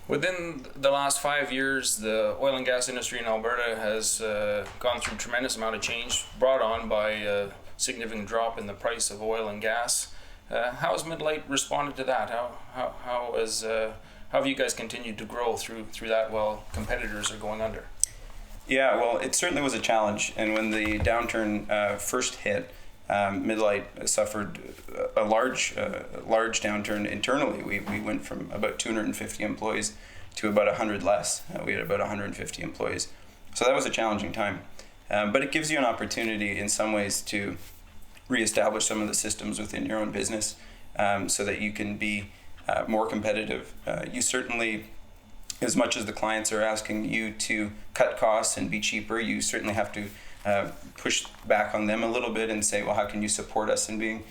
Within the last 5 years, the oil and gas industry in Alberta has gone through a tremendous amount of change, brought on by a significant drop in the price of oil and gas. How has Midlite responded to that? How have you guys continued to grow through that while competitors are going under? Yeah, well, it certainly was a challenge. And when the downturn first hit, Midlite suffered a large downturn internally. We went from about 250 employees to about 100 less. We had about 150 employees. So that was a challenging time. But it gives you an opportunity in some ways to reestablish some of the systems within your own business so that you can be more competitive. You certainly, as much as the clients are asking you to cut costs and be cheaper, you certainly have to push back on them a little bit and say, well, how can you support us in being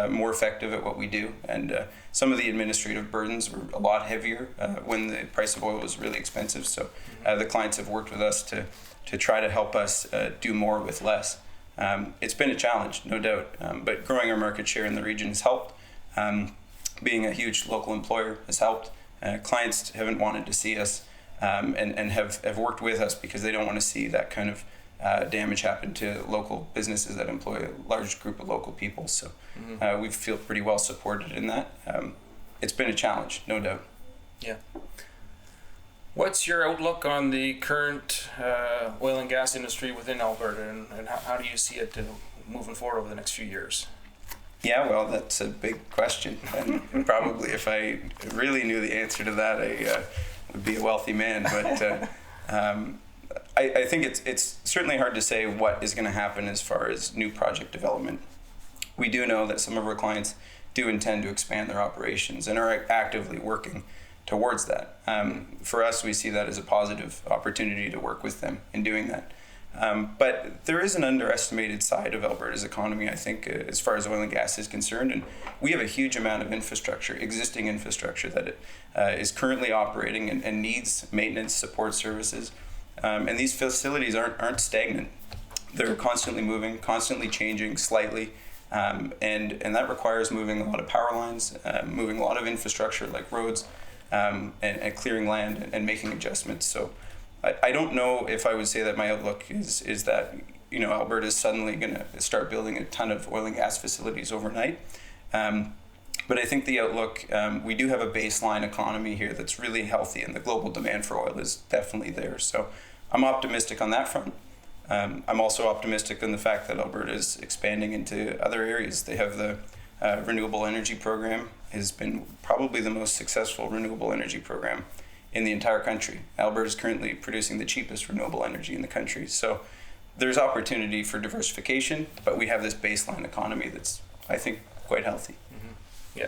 more effective at what we do? And some of the administrative burdens were a lot heavier when the price of oil was really expensive. So the clients have worked with us to try to help us do more with less. It's been a challenge, no doubt, but growing our market share in the region has helped. Being a huge local employer has helped. Clients haven't wanted to see us and have worked with us because they don't want to see that kind of damage happen to local businesses that employ a large group of local people. So we feel pretty well supported in that. It's been a challenge, no doubt. Yeah. What's your outlook on the current oil and gas industry within Alberta, and how do you see it moving forward over the next few years? Yeah, well, that's a big question. And probably if I really knew the answer to that, I would be a wealthy man. But I think it's certainly hard to say what is going to happen as far as new project development. We do know that some of our clients do intend to expand their operations and are actively working towards that. For us, we see that as a positive opportunity to work with them in doing that. But there is an underestimated side of Alberta's economy, I think, as far as oil and gas is concerned. And we have a huge amount of infrastructure, existing infrastructure that is currently operating and needs maintenance, support services. And these facilities aren't stagnant. They're constantly moving, constantly changing slightly. And that requires moving a lot of power lines, moving a lot of infrastructure like roads, and clearing land and making adjustments. So I don't know if I would say that my outlook is that Alberta is suddenly going to start building a ton of oil and gas facilities overnight. But I think the outlook, we do have a baseline economy here that's really healthy, and the global demand for oil is definitely there. So I'm optimistic on that front. I'm also optimistic in the fact that Alberta is expanding into other areas. They have the renewable energy program. Has been probably the most successful renewable energy program in the entire country. Alberta is currently producing the cheapest renewable energy in the country. So there's opportunity for diversification, but we have this baseline economy that's, I think, quite healthy. Mm-hmm. Yeah.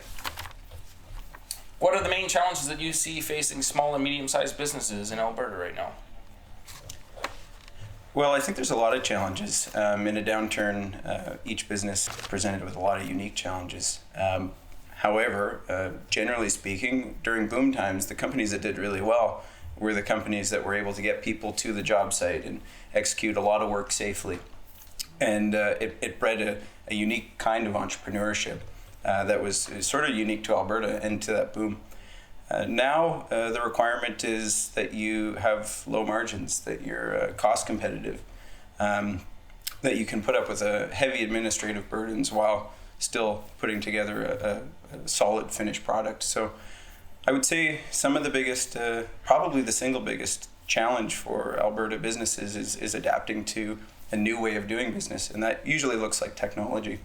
What are the main challenges that you see facing small and medium-sized businesses in Alberta right now? Well, I think there's a lot of challenges. In a downturn, each business is presented with a lot of unique challenges. However, generally speaking, during boom times, the companies that did really well were the companies that were able to get people to the job site and execute a lot of work safely. And it bred a unique kind of entrepreneurship that was sort of unique to Alberta and to that boom. Now, the requirement is that you have low margins, that you're cost competitive, that you can put up with heavy administrative burdens while still putting together a solid finished product. So I would say some of the biggest, probably the single biggest challenge for Alberta businesses is adapting to a new way of doing business, and that usually looks like technology.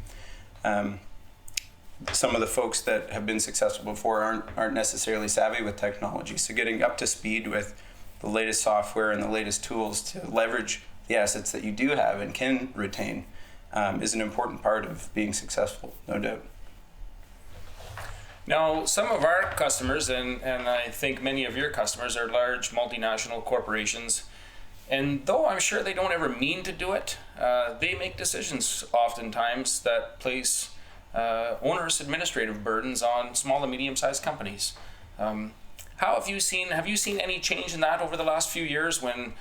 Some of the folks that have been successful before aren't necessarily savvy with technology, so getting up to speed with the latest software and the latest tools to leverage the assets that you do have and can retain is an important part of being successful, no doubt. Now, some of our customers, and I think many of your customers, are large multinational corporations. And though I'm sure they don't ever mean to do it, they make decisions oftentimes that place onerous administrative burdens on small and medium-sized companies. How have you seen any change in that over the last few years when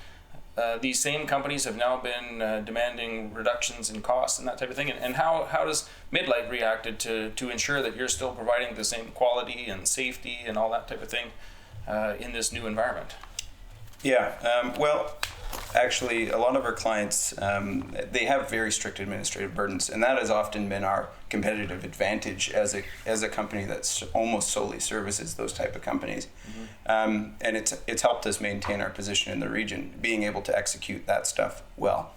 these same companies have now been demanding reductions in costs and that type of thing? And how does Midlite reacted to ensure that you're still providing the same quality and safety and all that type of thing in this new environment? Yeah, well, actually, a lot of our clients, they have very strict administrative burdens, and that has often been our competitive advantage as a company that almost solely services those type of companies. Mm-hmm. And it's helped us maintain our position in the region, being able to execute that stuff well.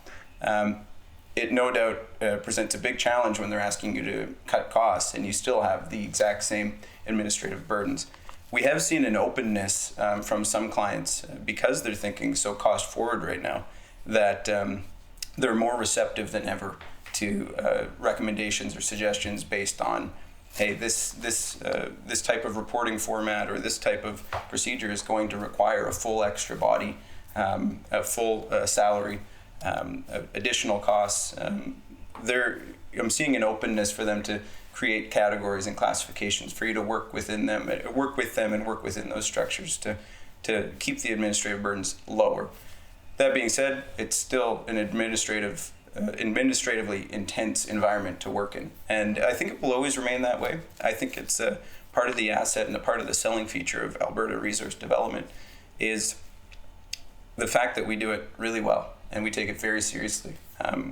It no doubt presents a big challenge when they're asking you to cut costs and you still have the exact same administrative burdens. We have seen an openness from some clients because they're thinking so cost forward right now that they're more receptive than ever to recommendations or suggestions based on, hey, this type of reporting format or this type of procedure is going to require a full extra body, a full salary, additional costs. I'm seeing an openness for them to create categories and classifications for you to work within them, work with them, and work within those structures to keep the administrative burdens lower. That being said, it's still an administratively intense environment to work in, and I think it will always remain that way. I think it's a part of the asset and a part of the selling feature of Alberta Resource Development is the fact that we do it really well and we take it very seriously.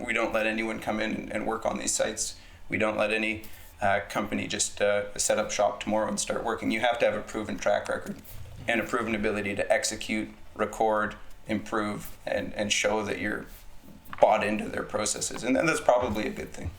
We don't let anyone come in and work on these sites. We don't let any company just set up shop tomorrow and start working. You have to have a proven track record and a proven ability to execute, record, improve, and show that you're bought into their processes. And that's probably a good thing.